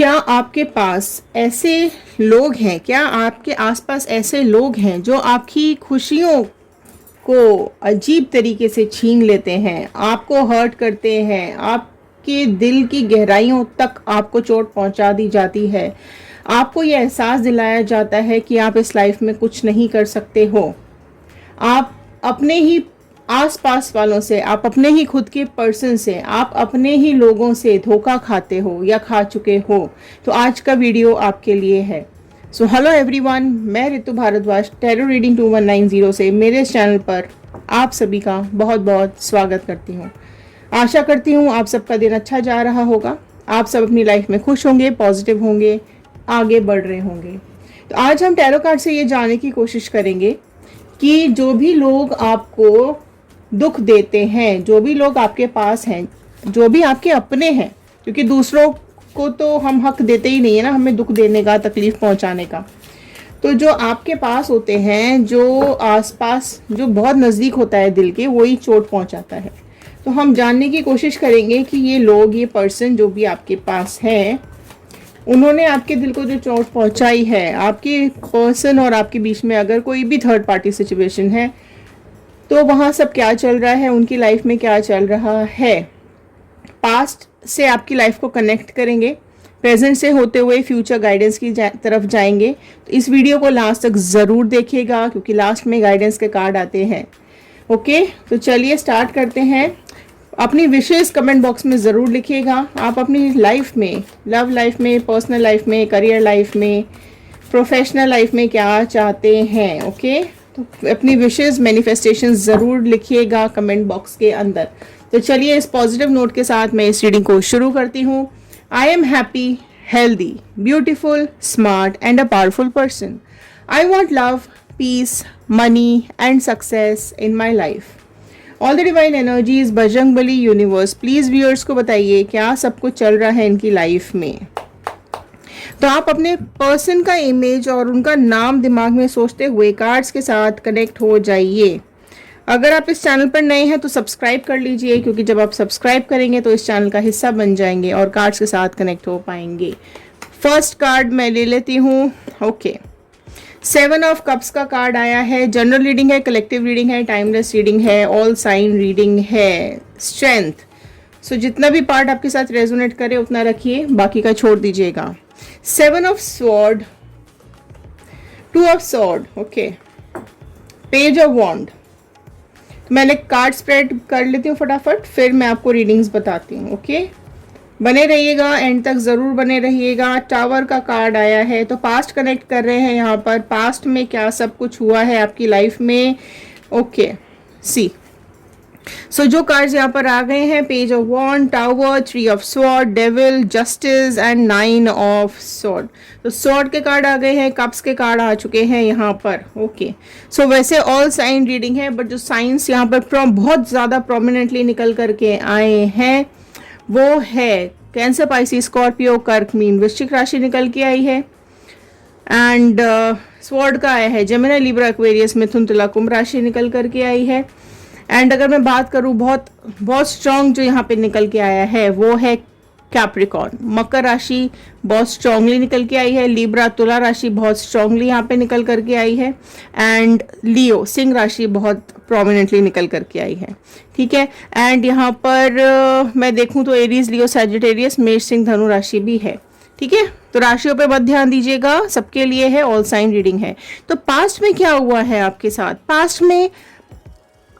क्या आपके पास ऐसे लोग हैं, क्या आपके आसपास ऐसे लोग हैं जो आपकी खुशियों को अजीब तरीके से छीन लेते हैं, आपको हर्ट करते हैं, आपके दिल की गहराइयों तक आपको चोट पहुंचा दी जाती है, आपको ये एहसास दिलाया जाता है कि आप इस लाइफ में कुछ नहीं कर सकते हो, आप अपने ही आसपास वालों से, आप अपने ही खुद के पर्सन से, आप अपने ही लोगों से धोखा खाते हो या खा चुके हो, तो आज का वीडियो आपके लिए है। सो हेलो एवरीवन, मैं ऋतु भारद्वाज टैरो रीडिंग 2190 से मेरे इस चैनल पर आप सभी का बहुत बहुत स्वागत करती हूँ। आशा करती हूँ आप सबका दिन अच्छा जा रहा होगा, आप सब अपनी लाइफ में खुश होंगे, पॉजिटिव होंगे, आगे बढ़ रहे होंगे। तो आज हम टैरो कार्ड से ये जानने की कोशिश करेंगे कि जो भी लोग आपको दुख देते हैं, जो भी लोग आपके पास हैं, जो भी आपके अपने हैं, क्योंकि दूसरों को तो हम हक देते ही नहीं है ना हमें दुख देने का, तकलीफ पहुंचाने का। तो जो आपके पास होते हैं, जो आसपास, जो बहुत नज़दीक होता है दिल के, वही चोट पहुंचाता है। तो हम जानने की कोशिश करेंगे कि ये लोग, ये पर्सन जो भी आपके पास है, उन्होंने आपके दिल को जो चोट पहुंचाई है, आपके पर्सन और आपके बीच में अगर कोई भी थर्ड पार्टी सिचुएशन है, तो वहाँ सब क्या चल रहा है, उनकी लाइफ में क्या चल रहा है। पास्ट से आपकी लाइफ को कनेक्ट करेंगे, प्रेजेंट से होते हुए फ्यूचर गाइडेंस की तरफ जाएंगे। तो इस वीडियो को लास्ट तक ज़रूर देखिएगा, क्योंकि लास्ट में गाइडेंस के कार्ड आते हैं। ओके, तो चलिए स्टार्ट करते हैं। अपनी विशेष कमेंट बॉक्स में ज़रूर लिखिएगा। आप अपनी लाइफ में, लव लाइफ में, पर्सनल लाइफ में, करियर लाइफ में, प्रोफेशनल लाइफ में क्या चाहते हैं। ओके, तो अपनी विशेष मैनिफेस्टेशन ज़रूर लिखिएगा कमेंट बॉक्स के अंदर। तो चलिए इस पॉजिटिव नोट के साथ मैं इस रीडिंग को शुरू करती हूँ। I am happy, healthy, beautiful, smart and a powerful person. I want love, peace, money and success in my life. All the divine energies, Bajrangbali, universe, please viewers को बताइए क्या सब कुछ चल रहा है इनकी लाइफ में। तो आप अपने पर्सन का इमेज और उनका नाम दिमाग में सोचते हुए कार्ड्स के साथ कनेक्ट हो जाइए। अगर आप इस चैनल पर नए हैं तो सब्सक्राइब कर लीजिए, क्योंकि जब आप सब्सक्राइब करेंगे तो इस चैनल का हिस्सा बन जाएंगे और कार्ड्स के साथ कनेक्ट हो पाएंगे। फर्स्ट कार्ड मैं ले लेती हूँ। ओके, 7 ऑफ कप्स का कार्ड आया है। जनरल रीडिंग है, कलेक्टिव रीडिंग है, टाइमलेस रीडिंग है, ऑल साइन रीडिंग है, स्ट्रेंथ। सो जितना भी पार्ट आपके साथ रेजोनेट करे उतना रखिए, बाकी का छोड़ दीजिएगा। 7 of sword, 2 of sword, okay, page of wand. तो मैंने कार्ड स्प्रेड कर लेती हूँ फटाफट, फिर मैं आपको रीडिंग्स बताती हूँ। ओके, बने रहिएगा, एंड तक ज़रूर बने रहिएगा। टावर का कार्ड आया है, तो पास्ट कनेक्ट कर रहे हैं यहाँ पर। पास्ट में क्या सब कुछ हुआ है आपकी लाइफ में। ओके, सी सो जो कार्ड्स यहाँ पर आ गए हैं, page of wand, tower, 3 of sword, devil, justice and 9 of sword. तो स्वॉर्ड के कार्ड आ गए हैं, कप्स के कार्ड आ चुके हैं यहाँ पर। ओके, सो वैसे ऑल साइन रीडिंग है, बट जो साइंस यहाँ पर बहुत ज़्यादा प्रोमिनेंटली निकल करके आए हैं वो है कैंसर, पाइसिस, स्कॉर्पियो, कर्क, मीन, वृश्चिक राशि निकल के आई है। एंड स्वॉर्ड का आया है जेमिनी, लिब्रा, एक्वेरियस, मिथुन, तुला, कुंभ राशि निकल करके आई है। एंड अगर मैं बात करूँ बहुत बहुत स्ट्रॉन्ग जो यहाँ पे निकल के आया है वो है कैप्रिकॉर्न, मकर राशि बहुत स्ट्रांगली निकल के आई है। लिब्रा, तुला राशि बहुत स्ट्रांगली यहाँ पे निकल करके आई है। एंड लियो, सिंह राशि बहुत प्रोमिनेंटली निकल करके आई है। ठीक है, एंड यहाँ पर मैं देखूँ तो एरीज, लियो, सैजिटेरियस, मेष, सिंह, धनु राशि भी है। ठीक है, तो राशियों पे मत ध्यान दीजिएगा, सबके लिए है, ऑल साइन रीडिंग है। तो पास्ट में क्या हुआ है आपके साथ, पास्ट में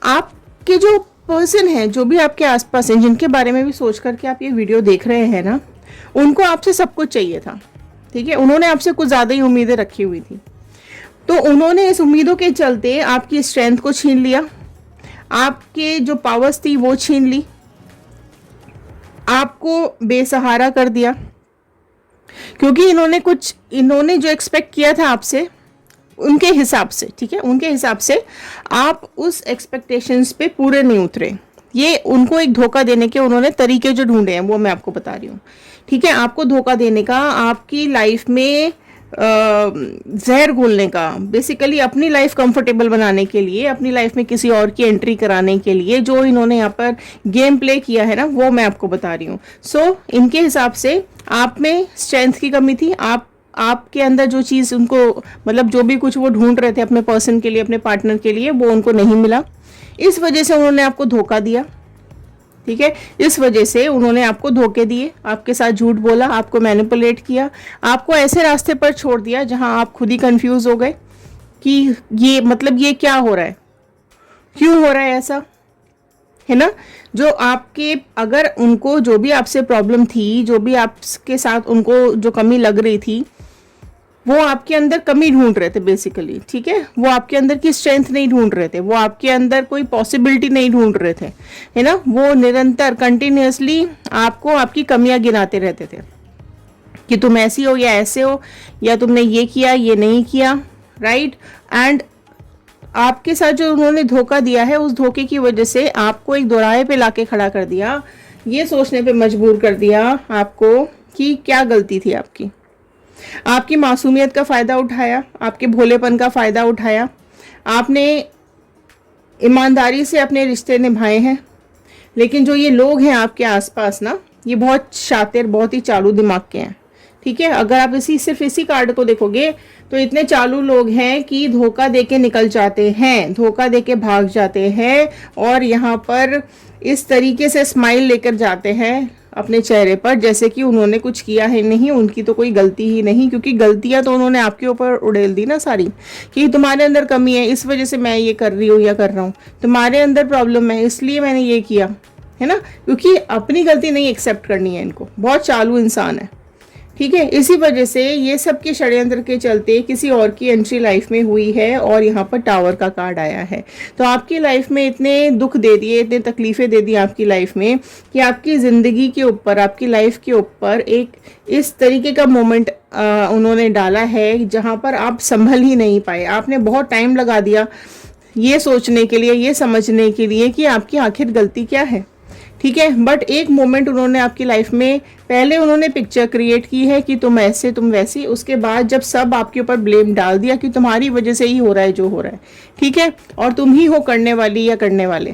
आपके जो पर्सन है, जो भी आपके आसपास हैं, जिनके बारे में भी सोच करके आप ये वीडियो देख रहे हैं ना, उनको आपसे सब कुछ चाहिए था। ठीक है, उन्होंने आपसे कुछ ज़्यादा ही उम्मीदें रखी हुई थी, तो उन्होंने इस उम्मीदों के चलते आपकी स्ट्रेंथ को छीन लिया, आपके जो पावर्स थी वो छीन ली, आपको बेसहारा कर दिया, क्योंकि इन्होंने जो एक्सपेक्ट किया था आपसे, उनके हिसाब से, ठीक है, उनके हिसाब से आप उस एक्सपेक्टेशंस पे पूरे नहीं उतरे। ये उनको एक धोखा देने के उन्होंने तरीके जो ढूंढे हैं वो मैं आपको बता रही हूँ। ठीक है, आपको धोखा देने का, आपकी लाइफ में जहर घोलने का, बेसिकली अपनी लाइफ कंफर्टेबल बनाने के लिए, अपनी लाइफ में किसी और की एंट्री कराने के लिए जो इन्होंने यहाँ पर गेम प्ले किया है ना, वो मैं आपको बता रही हूँ। सो इनके हिसाब से आप में स्ट्रेंथ की कमी थी, आपके अंदर जो चीज़ उनको, मतलब जो भी कुछ वो ढूंढ रहे थे अपने पर्सन के लिए, अपने पार्टनर के लिए, वो उनको नहीं मिला। इस वजह से उन्होंने आपको धोखा दिया, ठीक है। इस वजह से उन्होंने आपको धोखे दिए, आपके साथ झूठ बोला, आपको मैनिपुलेट किया, आपको ऐसे रास्ते पर छोड़ दिया जहां आप खुद ही कंफ्यूज हो गए कि ये मतलब ये क्या हो रहा है, क्यों हो रहा है ऐसा, है ना। जो आपके, अगर उनको जो भी आपसे प्रॉब्लम थी, जो भी आपके साथ उनको जो कमी लग रही थी, वो आपके अंदर कमी ढूंढ रहे थे बेसिकली, ठीक है। वो आपके अंदर की स्ट्रेंथ नहीं ढूंढ रहे थे, वो आपके अंदर कोई पॉसिबिलिटी नहीं ढूंढ रहे थे, है ना। वो निरंतर कंटिन्यूअसली आपको आपकी कमियां गिनाते रहते थे कि तुम ऐसी हो या ऐसे हो, या तुमने ये किया ये नहीं किया, राइट। एंड आपके साथ जो उन्होंने धोखा दिया है, उस धोखे की वजह से आपको एक दोराहे पे लाके खड़ा कर दिया, ये सोचने पे मजबूर कर दिया आपको कि क्या गलती थी आपकी। आपकी मासूमियत का फ़ायदा उठाया, आपके भोलेपन का फ़ायदा उठाया, आपने ईमानदारी से अपने रिश्ते निभाए हैं। लेकिन जो ये लोग हैं आपके आसपास ना, ये बहुत शातिर, बहुत ही चालू दिमाग के हैं, ठीक है। अगर आप सिर्फ इसी कार्ड को देखोगे तो इतने चालू लोग हैं कि धोखा देके निकल जाते हैं, धोखा देके भाग जाते हैं, और यहाँ पर इस तरीके से स्माइल लेकर जाते हैं अपने चेहरे पर जैसे कि उन्होंने कुछ किया है नहीं, उनकी तो कोई गलती ही नहीं, क्योंकि गलतियां तो उन्होंने आपके ऊपर उड़ेल दी ना सारी, कि तुम्हारे अंदर कमी है, इस वजह से मैं ये कर रही हूँ या कर रहा हूँ, तुम्हारे अंदर प्रॉब्लम है इसलिए मैंने ये किया, है ना। क्योंकि अपनी गलती नहीं एक्सेप्ट करनी है इनको, बहुत चालू इंसान है, ठीक है। इसी वजह से ये सब के षड्यंत्र के चलते किसी और की एंट्री लाइफ में हुई है, और यहाँ पर टावर का कार्ड आया है। तो आपकी लाइफ में इतने दुख दे दिए, इतने तकलीफें दे दी आपकी लाइफ में, कि आपकी ज़िंदगी के ऊपर, आपकी लाइफ के ऊपर एक इस तरीके का मोमेंट उन्होंने डाला है जहाँ पर आप संभल ही नहीं पाए। आपने बहुत टाइम लगा दिया ये सोचने के लिए, ये समझने के लिए कि आपकी आखिर गलती क्या है, ठीक है। बट एक मोमेंट उन्होंने आपकी लाइफ में, पहले उन्होंने पिक्चर क्रिएट की है कि तुम ऐसे तुम वैसी, उसके बाद जब सब आपके ऊपर ब्लेम डाल दिया कि तुम्हारी वजह से ही हो रहा है जो हो रहा है, ठीक है, और तुम ही हो करने वाली या करने वाले,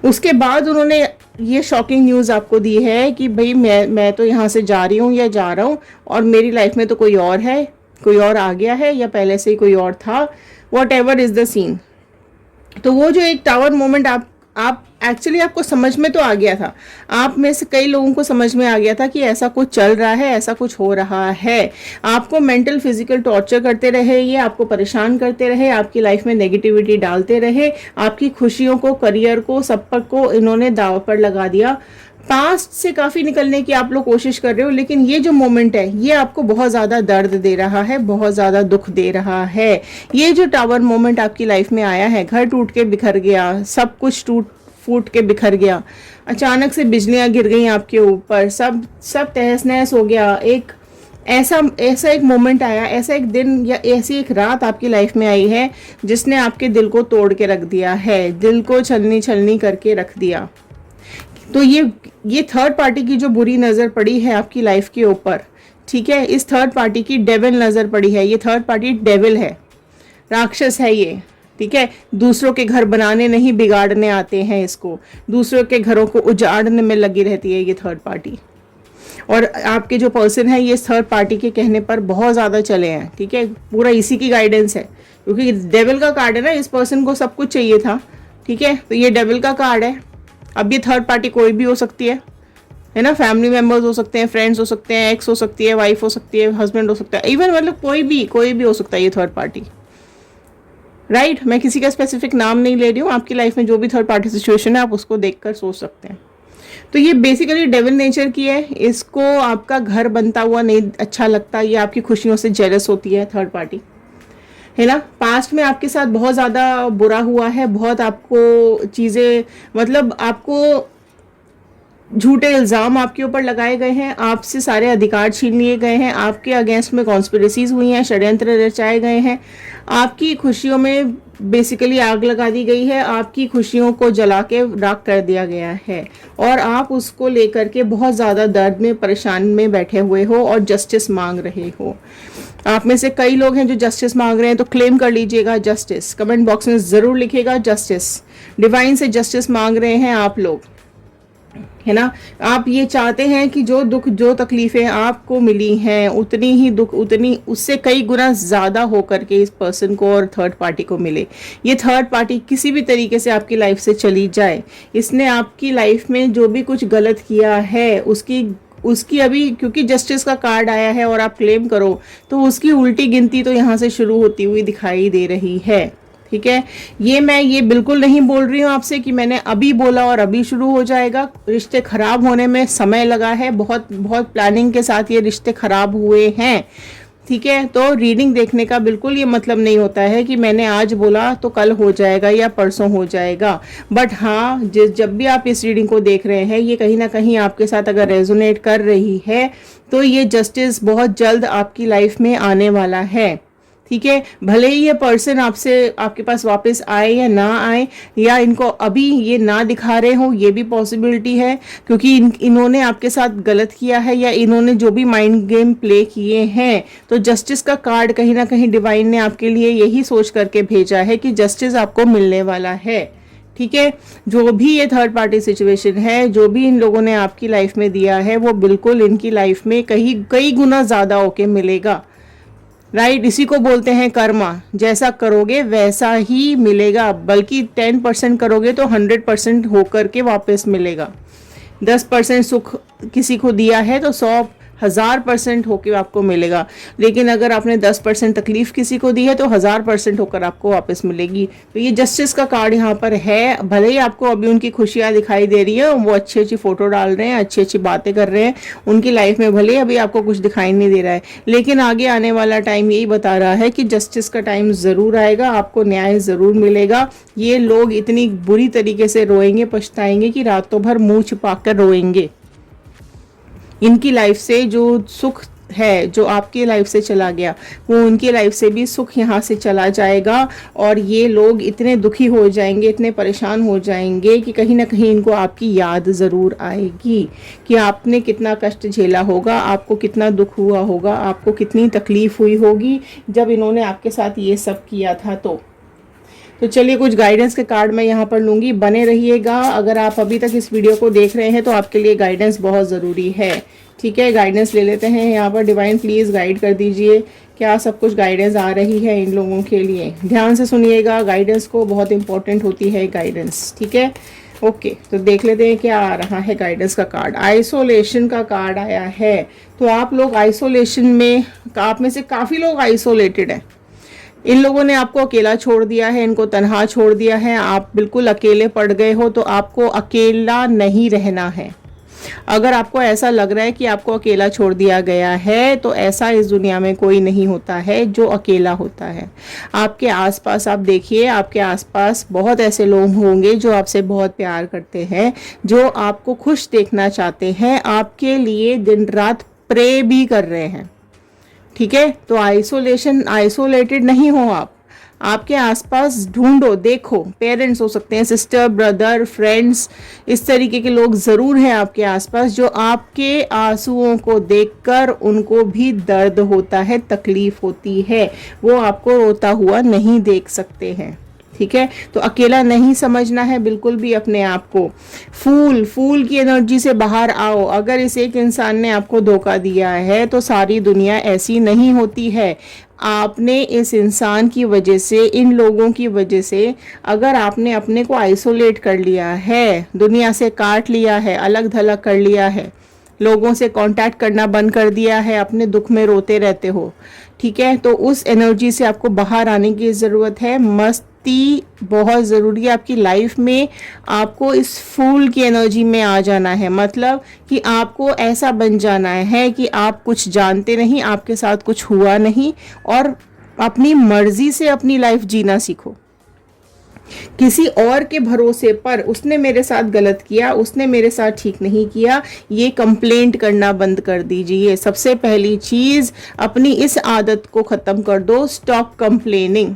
उसके बाद उन्होंने ये शॉकिंग न्यूज़ आपको दी है कि भाई मैं तो यहाँ से जा रही हूँ या जा रहा हूँ, और मेरी लाइफ में तो कोई और है, कोई और आ गया है, या पहले से ही कोई और था, whatever is the scene. तो वो जो एक टावर मोमेंट आप एक्चुअली आपको समझ में तो आ गया था, आप में से कई लोगों को समझ में आ गया था कि ऐसा कुछ चल रहा है, ऐसा कुछ हो रहा है। आपको मेंटल फिजिकल टॉर्चर करते रहे, ये आपको परेशान करते रहे, आपकी लाइफ में नेगेटिविटी डालते रहे, आपकी खुशियों को, करियर को, सब पर को इन्होंने दाव पर लगा दिया। पास्ट से काफ़ी निकलने की आप लोग कोशिश कर रहे हो, लेकिन ये जो मोमेंट है ये आपको बहुत ज़्यादा दर्द दे रहा है, बहुत ज़्यादा दुख दे रहा है। ये जो टावर मोमेंट आपकी लाइफ में आया है, घर टूट के बिखर गया, सब कुछ टूट फूट के बिखर गया, अचानक से बिजलियां गिर गई आपके ऊपर, सब तहस नहस हो गया। एक ऐसा एक मोमेंट आया, ऐसा एक दिन या ऐसी एक रात आपकी लाइफ में आई है जिसने आपके दिल को तोड़ के रख दिया है, दिल को छलनी छलनी करके रख दिया। तो ये थर्ड पार्टी की जो बुरी नज़र पड़ी है आपकी लाइफ के ऊपर, ठीक है, इस थर्ड पार्टी की डेविल नज़र पड़ी है। ये थर्ड पार्टी डेविल है, राक्षस है ये, ठीक है। दूसरों के घर बनाने नहीं बिगाड़ने आते हैं इसको, दूसरों के घरों को उजाड़ने में लगी रहती है ये थर्ड पार्टी। और आपके जो पर्सन है ये थर्ड पार्टी के कहने पर बहुत ज़्यादा चले हैं, ठीक है, पूरा इसी की गाइडेंस है, क्योंकि डेविल का कार्ड है ना, इस पर्सन को सब कुछ चाहिए था, ठीक है। तो ये डेविल का कार्ड है। अब ये थर्ड पार्टी कोई भी हो सकती है ना, फैमिली मेम्बर्स हो सकते हैं, फ्रेंड्स हो सकते हैं, एक्स हो सकती है, वाइफ हो सकती है, हस्बैंड हो सकता है, इवन मतलब कोई भी हो सकता है ये थर्ड पार्टी, राइट। मैं किसी का स्पेसिफिक नाम नहीं ले रही हूँ, आपकी लाइफ में जो भी थर्ड पार्टी सिचुएशन है आप उसको देखकर सोच सकते हैं। तो ये बेसिकली डेविल नेचर की है, इसको आपका घर बनता हुआ नहीं अच्छा लगता, ये आपकी खुशियों से जेलस होती है थर्ड पार्टी, है ना। पास्ट में आपके साथ बहुत ज़्यादा बुरा हुआ है, बहुत आपको चीज़ें, मतलब आपको झूठे इल्ज़ाम आपके ऊपर लगाए गए हैं, आपसे सारे अधिकार छीन लिए गए हैं, आपके अगेंस्ट में कॉन्स्पिरेसीज हुई हैं, षड्यंत्र रचाए गए हैं, आपकी खुशियों में बेसिकली आग लगा दी गई है, आपकी खुशियों को जला के राख कर दिया गया है, और आप उसको लेकर के बहुत ज़्यादा दर्द में, परेशान में बैठे हुए हो और जस्टिस मांग रहे हो। आप में से कई लोग हैं जो जस्टिस मांग रहे हैं, तो क्लेम कर लीजिएगा जस्टिस, कमेंट बॉक्स में ज़रूर लिखिएगा जस्टिस। डिवाइन से जस्टिस मांग रहे हैं आप लोग, है ना। आप ये चाहते हैं कि जो दुख जो तकलीफें आपको मिली हैं उतनी ही दुख, उतनी उससे कई गुना ज़्यादा होकर के इस पर्सन को और थर्ड पार्टी को मिले। ये थर्ड पार्टी किसी भी तरीके से आपकी लाइफ से चली जाए। इसने आपकी लाइफ में जो भी कुछ गलत किया है उसकी अभी, क्योंकि जस्टिस का कार्ड आया है और आप क्लेम करो, तो उसकी उल्टी गिनती तो यहाँ से शुरू होती हुई दिखाई दे रही है। ठीक है, मैं ये बिल्कुल नहीं बोल रही हूँ आपसे कि मैंने अभी बोला और अभी शुरू हो जाएगा। रिश्ते खराब होने में समय लगा है, बहुत बहुत प्लानिंग के साथ ये रिश्ते खराब हुए हैं। ठीक है, तो रीडिंग देखने का बिल्कुल ये मतलब नहीं होता है कि मैंने आज बोला तो कल हो जाएगा या परसों हो जाएगा। बट हाँ, जब भी आप इस रीडिंग को देख रहे हैं, ये कहीं ना कहीं आपके साथ अगर रेजोनेट कर रही है तो ये जस्टिस बहुत जल्द आपकी लाइफ में आने वाला है। ठीक है, भले ही ये पर्सन आपके पास वापस आए या ना आए, या इनको अभी ये ना दिखा रहे हो, ये भी पॉसिबिलिटी है, क्योंकि इन्होंने आपके साथ गलत किया है या इन्होंने जो भी माइंड गेम प्ले किए हैं। तो जस्टिस का कार्ड कहीं ना कहीं डिवाइन ने आपके लिए यही सोच करके भेजा है कि जस्टिस आपको मिलने वाला है। ठीक है, जो भी ये थर्ड पार्टी सिचुएशन है, जो भी इन लोगों ने आपकी लाइफ में दिया है, वो बिल्कुल इनकी लाइफ में कई गुना ज़्यादा होके मिलेगा। राइट, इसी को बोलते हैं कर्मा। जैसा करोगे वैसा ही मिलेगा, बल्कि 10% करोगे तो 100% होकर के वापस मिलेगा। 10% सुख किसी को दिया है तो 100,000% होकर आपको मिलेगा। लेकिन अगर आपने 10% तकलीफ किसी को दी है तो 1000% होकर आपको वापस मिलेगी। तो ये जस्टिस का कार्ड यहाँ पर है। भले ही आपको अभी उनकी खुशियाँ दिखाई दे रही है, वो अच्छी अच्छी फोटो डाल रहे हैं, अच्छी अच्छी बातें कर रहे हैं उनकी लाइफ में, भले ही अभी आपको कुछ दिखाई नहीं दे रहा है, लेकिन आगे आने वाला टाइम यही बता रहा है कि जस्टिस का टाइम ज़रूर आएगा, आपको न्याय ज़रूर मिलेगा। ये लोग इतनी बुरी तरीके से रोएंगे, पछताएंगे कि रातों भर मुँह छिपा कर रोएंगे। इनकी लाइफ से जो सुख है जो आपकी लाइफ से चला गया, वो उनकी लाइफ से भी सुख यहाँ से चला जाएगा। और ये लोग इतने दुखी हो जाएंगे, इतने परेशान हो जाएंगे कि कहीं ना कहीं इनको आपकी याद ज़रूर आएगी कि आपने कितना कष्ट झेला होगा, आपको कितना दुख हुआ होगा, आपको कितनी तकलीफ़ हुई होगी जब इन्होंने आपके साथ ये सब किया था। तो चलिए, कुछ गाइडेंस के कार्ड मैं यहाँ पर लूँगी, बने रहिएगा। अगर आप अभी तक इस वीडियो को देख रहे हैं तो आपके लिए गाइडेंस बहुत ज़रूरी है। ठीक है, गाइडेंस ले लेते हैं यहाँ पर। डिवाइन प्लीज़ गाइड कर दीजिए, क्या सब कुछ गाइडेंस आ रही है इन लोगों के लिए। ध्यान से सुनिएगा गाइडेंस को, बहुत इंपॉर्टेंट होती है गाइडेंस। ठीक है, ओके, तो देख लेते हैं क्या आ रहा है गाइडेंस का कार्ड। आइसोलेशन का कार्ड आया है। तो आप लोग आइसोलेशन में, आप में से काफ़ी लोग आइसोलेटेड हैं। इन लोगों ने आपको अकेला छोड़ दिया है, इनको तन्हा छोड़ दिया है, आप बिल्कुल अकेले पड़ गए हो। तो आपको अकेला नहीं रहना है। अगर आपको ऐसा लग रहा है कि आपको अकेला छोड़ दिया गया है, तो ऐसा इस दुनिया में कोई नहीं होता है जो अकेला होता है। आपके आसपास आप देखिए, आपके आसपास बहुत ऐसे लोग होंगे जो आपसे बहुत प्यार करते हैं, जो आपको खुश देखना चाहते हैं, आपके लिए दिन रात प्रे भी कर रहे हैं। ठीक है, तो आइसोलेटेड नहीं हो आप। आपके आसपास ढूंढो, देखो, पेरेंट्स हो सकते हैं, सिस्टर, ब्रदर, फ्रेंड्स, इस तरीके के लोग ज़रूर हैं आपके आसपास जो आपके आंसुओं को देखकर उनको भी दर्द होता है, तकलीफ होती है, वो आपको रोता हुआ नहीं देख सकते हैं। ठीक है, तो अकेला नहीं समझना है बिल्कुल भी अपने आप को। फूल की एनर्जी से बाहर आओ। अगर इस एक इंसान ने आपको धोखा दिया है तो सारी दुनिया ऐसी नहीं होती है। आपने इस इंसान की वजह से, इन लोगों की वजह से, अगर आपने अपने को आइसोलेट कर लिया है, दुनिया से काट लिया है, अलग थलग कर लिया है, लोगों से कांटेक्ट करना बंद कर दिया है, अपने दुख में रोते रहते हो, ठीक है, तो उस एनर्जी से आपको बाहर आने की ज़रूरत है। मस्ती बहुत ज़रूरी है आपकी लाइफ में। आपको इस फूल की एनर्जी में आ जाना है, मतलब कि आपको ऐसा बन जाना है कि आप कुछ जानते नहीं, आपके साथ कुछ हुआ नहीं, और अपनी मर्जी से अपनी लाइफ जीना सीखो। किसी और के भरोसे पर, उसने मेरे साथ गलत किया, उसने मेरे साथ ठीक नहीं किया, ये कंप्लेंट करना बंद कर दीजिए। सबसे पहली चीज़, अपनी इस आदत को ख़त्म कर दो। Stop complaining.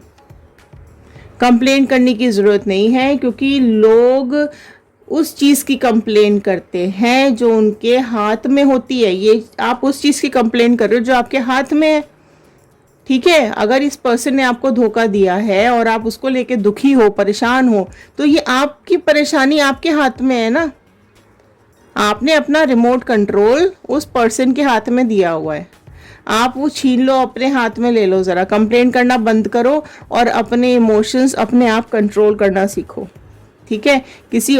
कंप्लेंट करने की ज़रूरत नहीं है, क्योंकि लोग उस चीज़ की कंप्लेन करते हैं जो उनके हाथ में होती है। ये आप उस चीज़ की कंप्लेन कर रहे हो जो आपके हाथ में है। ठीक है, अगर इस पर्सन ने आपको धोखा दिया है और आप उसको लेके दुखी हो, परेशान हो, तो ये आपकी परेशानी आपके हाथ में है ना। आपने अपना रिमोट कंट्रोल उस पर्सन के हाथ में दिया हुआ है, आप वो छीन लो, अपने हाथ में ले लो। ज़रा कंप्लेन करना बंद करो और अपने इमोशंस अपने आप कंट्रोल करना सीखो। ठीक है, किसी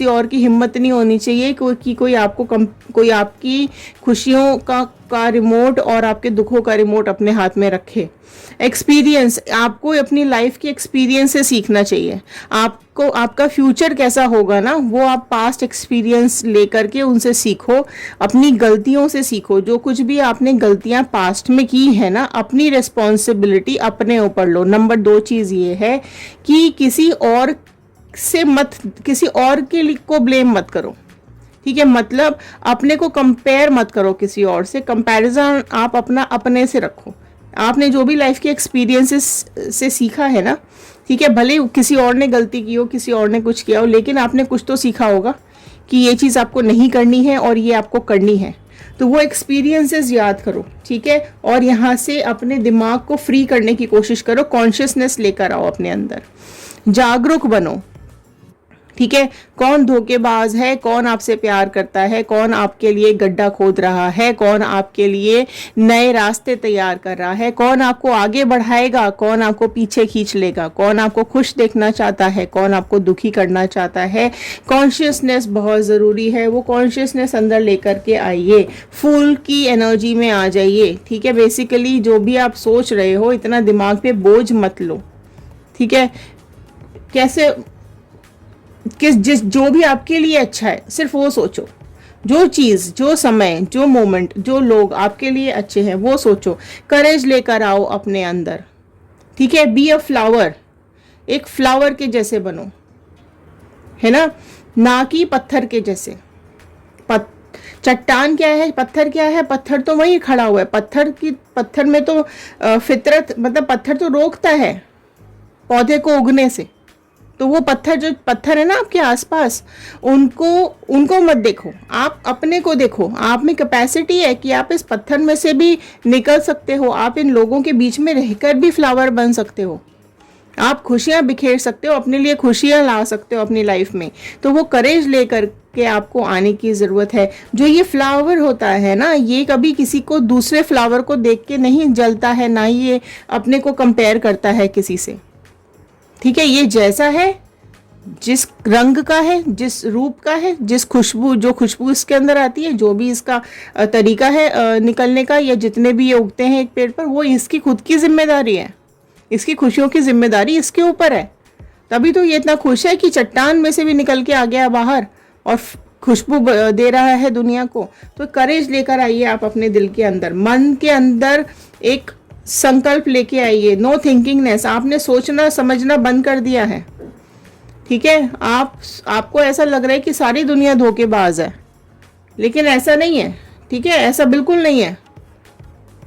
और की हिम्मत नहीं होनी चाहिए कि कोई आपकी खुशियों का रिमोट और आपके दुखों का रिमोट अपने हाथ में रखे। एक्सपीरियंस, आपको अपनी लाइफ के एक्सपीरियंस से सीखना चाहिए। आपको आपका फ्यूचर कैसा होगा ना, वो आप पास्ट एक्सपीरियंस लेकर के उनसे सीखो, अपनी गलतियों से सीखो। जो कुछ भी आपने गलतियां पास्ट में की है ना, अपनी रिस्पॉन्सिबिलिटी अपने ऊपर लो। नंबर 2 चीज़ ये है कि किसी और को ब्लेम मत करो। ठीक है, मतलब अपने को कंपेयर मत करो किसी और से। कंपैरिजन आप अपने से रखो। आपने जो भी लाइफ के एक्सपीरियंसेस से सीखा है ना, ठीक है, भले किसी और ने गलती की हो, किसी और ने कुछ किया हो, लेकिन आपने कुछ तो सीखा होगा कि ये चीज़ आपको नहीं करनी है और ये आपको करनी है। तो वो एक्सपीरियंसेस याद करो, ठीक है, और यहाँ से अपने दिमाग को फ्री करने की कोशिश करो। कॉन्शियसनेस लेकर आओ अपने अंदर, जागरूक बनो। ठीक है, कौन धोखेबाज है, कौन आपसे प्यार करता है, कौन आपके लिए गड्ढा खोद रहा है, कौन आपके लिए नए रास्ते तैयार कर रहा है, कौन आपको आगे बढ़ाएगा, कौन आपको पीछे खींच लेगा, कौन आपको खुश देखना चाहता है, कौन आपको दुखी करना चाहता है। कॉन्शियसनेस बहुत ज़रूरी है। वो कॉन्शियसनेस अंदर लेकर के आइए, फूल की एनर्जी में आ जाइए। ठीक है, बेसिकली जो भी आप सोच रहे हो, इतना दिमाग पे बोझ मत लो। ठीक है, जो भी आपके लिए अच्छा है सिर्फ वो सोचो। जो चीज़, जो समय, जो मोमेंट, जो लोग आपके लिए अच्छे हैं वो सोचो। करेज लेकर आओ अपने अंदर। ठीक है, बी अ फ्लावर, एक फ्लावर के जैसे बनो, है ना कि पत्थर के जैसे। चट्टान क्या है, पत्थर क्या है, पत्थर तो वहीं खड़ा हुआ है। पत्थर में तो फितरत, मतलब पत्थर तो रोकता है पौधे को उगने से। तो वो जो पत्थर है ना आपके आसपास, उनको मत देखो, आप अपने को देखो। आप में कैपेसिटी है कि आप इस पत्थर में से भी निकल सकते हो। आप इन लोगों के बीच में रहकर भी फ्लावर बन सकते हो। आप खुशियां बिखेर सकते हो, अपने लिए खुशियां ला सकते हो अपनी लाइफ में। तो वो करेज लेकर के आपको आने की ज़रूरत है। जो ये फ्लावर होता है ना, ये कभी किसी को दूसरे फ्लावर को देख के नहीं जलता है, ना ये अपने को कंपेयर करता है किसी से। ठीक है, ये जैसा है, जिस रंग का है, जिस रूप का है, जो खुशबू इसके अंदर आती है, जो भी इसका तरीका है निकलने का, या जितने भी ये उगते हैं एक पेड़ पर, वो इसकी खुद की जिम्मेदारी है। इसकी खुशियों की जिम्मेदारी इसके ऊपर है। तभी तो ये इतना खुश है कि चट्टान में से भी निकल के आ गया बाहर और खुशबू दे रहा है दुनिया को। तो करेज लेकर आइए आप अपने दिल के अंदर, मन के अंदर एक संकल्प लेके आइए। नो थिंकिंगनेस, आपने सोचना समझना बंद कर दिया है। ठीक है, आपको ऐसा लग रहा है कि सारी दुनिया धोखेबाज है, लेकिन ऐसा नहीं है। ठीक है, ऐसा बिल्कुल नहीं है।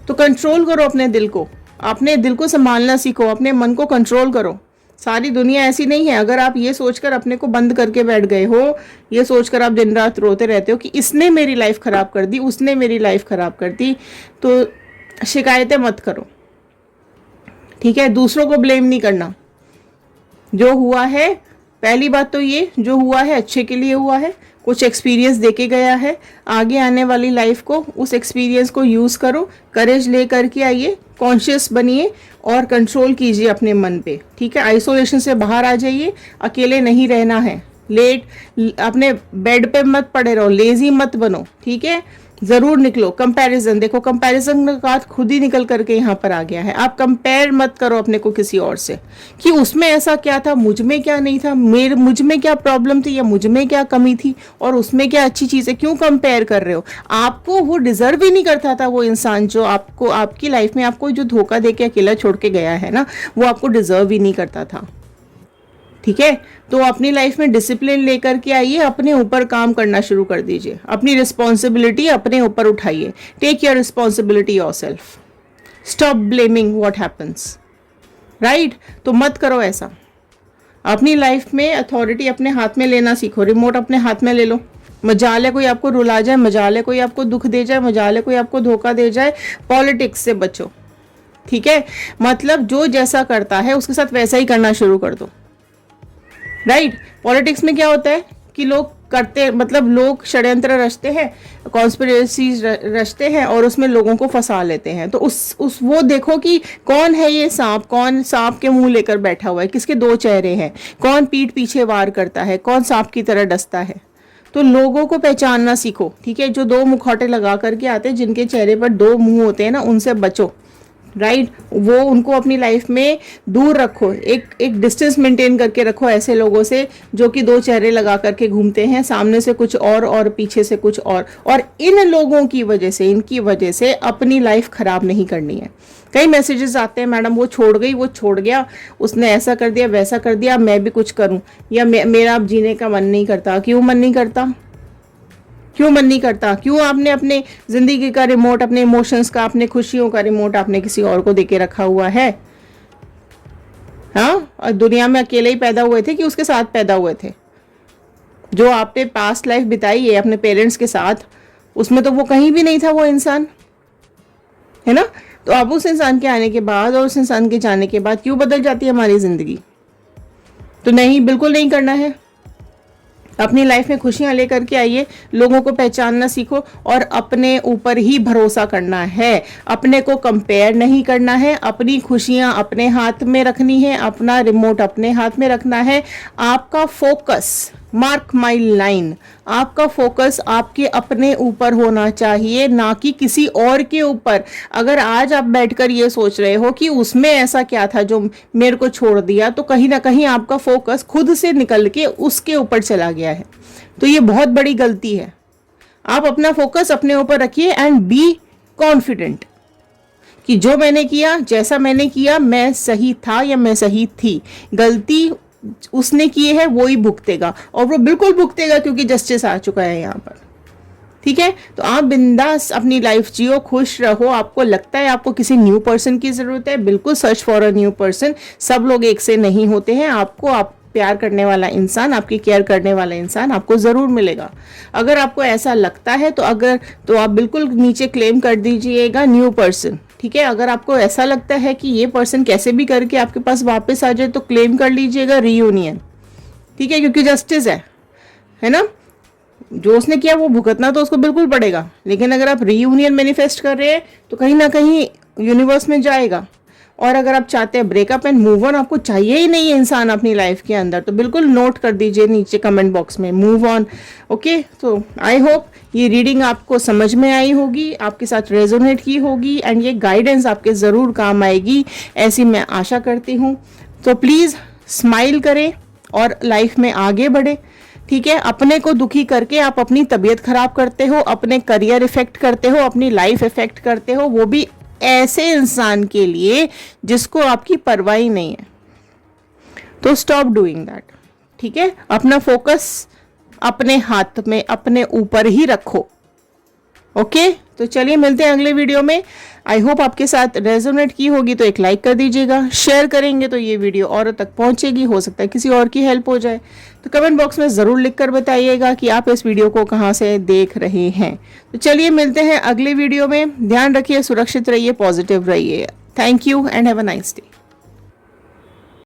तो कंट्रोल करो अपने दिल को, अपने दिल को संभालना सीखो, अपने मन को कंट्रोल करो। सारी दुनिया ऐसी नहीं है। अगर आप ये सोचकर अपने को बंद करके बैठ गए हो, ये सोचकर आप दिन रात रोते रहते हो कि इसने मेरी लाइफ खराब कर दी, उसने मेरी लाइफ खराब कर दी, तो शिकायतें मत करो। ठीक है, दूसरों को ब्लेम नहीं करना। जो हुआ है, पहली बात तो ये, जो हुआ है अच्छे के लिए हुआ है, कुछ एक्सपीरियंस देके गया है। आगे आने वाली लाइफ को, उस एक्सपीरियंस को यूज़ करो, करेज ले करके आइए, कॉन्शियस बनिए और कंट्रोल कीजिए अपने मन पे। ठीक है, आइसोलेशन से बाहर आ जाइए, अकेले नहीं रहना है। अपने बेड पे मत पड़े रहो, लेजी मत बनो। ठीक है, ज़रूर निकलो। कंपैरिजन, देखो कंपैरिजन का बात खुद ही निकल करके यहाँ पर आ गया है। आप कंपेयर मत करो अपने को किसी और से कि उसमें ऐसा क्या था, मुझ में क्या नहीं था, मुझ में क्या प्रॉब्लम थी, या मुझ में क्या कमी थी और उसमें क्या अच्छी चीज़ है। क्यों कंपेयर कर रहे हो? आपको वो डिजर्व ही नहीं करता था। वो इंसान जो आपको आपकी लाइफ में आपको जो धोखा दे के अकेला छोड़ के गया है ना, वो आपको डिजर्व ही नहीं करता था। ठीक है, तो अपनी लाइफ में डिसिप्लिन लेकर के आइए, अपने ऊपर काम करना शुरू कर दीजिए, अपनी रिस्पॉन्सिबिलिटी अपने ऊपर उठाइए। Take your responsibility yourself, stop blaming what happens, right? तो मत करो ऐसा। अपनी लाइफ में अथॉरिटी अपने हाथ में लेना सीखो, रिमोट अपने हाथ में ले लो। मजाल है कोई आपको रुला जाए, मजाल है कोई आपको दुख दे जाए, मजाल है कोई आपको धोखा दे जाए, पॉलिटिक्स से बचो। ठीक है, मतलब जो जैसा करता है उसके साथ वैसा ही करना शुरू कर दो। राइट। पॉलिटिक्स में क्या होता है कि लोग करते, मतलब लोग षड्यंत्र रचते हैं, कॉन्स्पिरेसी रचते हैं और उसमें लोगों को फंसा लेते हैं। तो उस वो देखो कि कौन है ये सांप, कौन सांप के मुंह लेकर बैठा हुआ है, किसके दो चेहरे हैं, कौन पीठ पीछे वार करता है, कौन सांप की तरह डसता है। तो लोगों को पहचानना सीखो, ठीक है। जो दो मुखौटे लगा करके आते हैं, जिनके चेहरे पर दो मुंह होते हैं ना, उनसे बचो। राइट। वो उनको अपनी लाइफ में दूर रखो, एक डिस्टेंस मेंटेन करके रखो ऐसे लोगों से जो कि दो चेहरे लगा करके घूमते हैं, सामने से कुछ और पीछे से कुछ और इन लोगों की वजह से, इनकी वजह से अपनी लाइफ खराब नहीं करनी है। कई मैसेजेस आते हैं, मैडम वो छोड़ गई, वो छोड़ गया, उसने ऐसा कर दिया, वैसा कर दिया, मैं भी कुछ करूं, या मेरा अब जीने का मन नहीं करता। क्यों मन नहीं करता? क्यों मन नहीं करता? क्यों आपने अपने जिंदगी का रिमोट, अपने इमोशंस का, अपने खुशियों का रिमोट आपने किसी और को देके रखा हुआ है? हाँ, और दुनिया में अकेले ही पैदा हुए थे कि उसके साथ पैदा हुए थे? जो आपने पास्ट लाइफ बिताई है अपने पेरेंट्स के साथ, उसमें तो वो कहीं भी नहीं था वो इंसान, है ना। तो अब उस इंसान के आने के बाद और उस इंसान के जाने के बाद क्यों बदल जाती है हमारी जिंदगी? तो नहीं, बिल्कुल नहीं करना है। अपनी लाइफ में खुशियां लेकर के आइए, लोगों को पहचानना सीखो और अपने ऊपर ही भरोसा करना है। अपने को कंपेयर नहीं करना है, अपनी खुशियां अपने हाथ में रखनी है, अपना रिमोट अपने हाथ में रखना है। आपका फोकस, मार्क माई लाइन, आपका फोकस आपके अपने ऊपर होना चाहिए, ना कि किसी और के ऊपर। अगर आज आप बैठकर ये सोच रहे हो कि उसमें ऐसा क्या था जो मेरे को छोड़ दिया, तो कहीं ना कहीं आपका फोकस खुद से निकल के उसके ऊपर चला गया है। तो ये बहुत बड़ी गलती है। आप अपना फोकस अपने ऊपर रखिए एंड बी कॉन्फिडेंट कि जो मैंने किया, जैसा मैंने किया, मैं सही था या मैं सही थी। गलती उसने की है, वो ही भुगतेगा, और वो बिल्कुल भुगतेगा क्योंकि जस्टिस आ चुका है यहाँ पर। ठीक है, तो आप बिंदास अपनी लाइफ जियो, खुश रहो। आपको लगता है आपको किसी न्यू पर्सन की जरूरत है, बिल्कुल search for a new person. सब लोग एक से नहीं होते हैं। आपको आप प्यार करने वाला इंसान, आपकी केयर करने वाला इंसान आपको जरूर मिलेगा। अगर आपको ऐसा लगता है तो आप बिल्कुल नीचे क्लेम कर दीजिएगा न्यू पर्सन। ठीक है, अगर आपको ऐसा लगता है कि ये पर्सन कैसे भी करके आपके पास वापस आ जाए तो क्लेम कर लीजिएगा रीयूनियन। ठीक है, क्योंकि जस्टिस है ना। जो उसने किया वो भुगतना तो उसको बिल्कुल पड़ेगा, लेकिन अगर आप रीयूनियन मैनिफेस्ट कर रहे हैं तो कहीं ना कहीं यूनिवर्स में जाएगा। और अगर आप चाहते हैं ब्रेकअप एंड मूव ऑन, आपको चाहिए ही नहीं है इंसान अपनी लाइफ के अंदर, तो बिल्कुल नोट कर दीजिए नीचे कमेंट बॉक्स में मूव ऑन। ओके, तो आई होप ये रीडिंग आपको समझ में आई होगी, आपके साथ रेजोनेट की होगी एंड ये गाइडेंस आपके ज़रूर काम आएगी, ऐसी मैं आशा करती हूँ। तो प्लीज़ स्माइल करें और लाइफ में आगे बढ़े। ठीक है, अपने को दुखी करके आप अपनी तबीयत खराब करते हो, अपने करियर इफेक्ट करते हो, अपनी लाइफ इफेक्ट करते हो, वो भी ऐसे इंसान के लिए जिसको आपकी परवाह ही नहीं है। तो स्टॉप डूइंग दैट। ठीक है, अपना फोकस अपने हाथ में, अपने ऊपर ही रखो। ओके, तो चलिए मिलते हैं अगले वीडियो में। आई होप आपके साथ रेजोनेट की होगी, तो एक लाइक कर दीजिएगा, शेयर करेंगे तो ये वीडियो औरों तक पहुंचेगी, हो सकता है किसी और की हेल्प हो जाए। तो कमेंट बॉक्स में ज़रूर लिख कर बताइएगा कि आप इस वीडियो को कहाँ से देख रहे हैं। तो चलिए मिलते हैं अगले वीडियो में। ध्यान रखिए, सुरक्षित रहिए, पॉजिटिव रहिए। Thank you and have a nice day.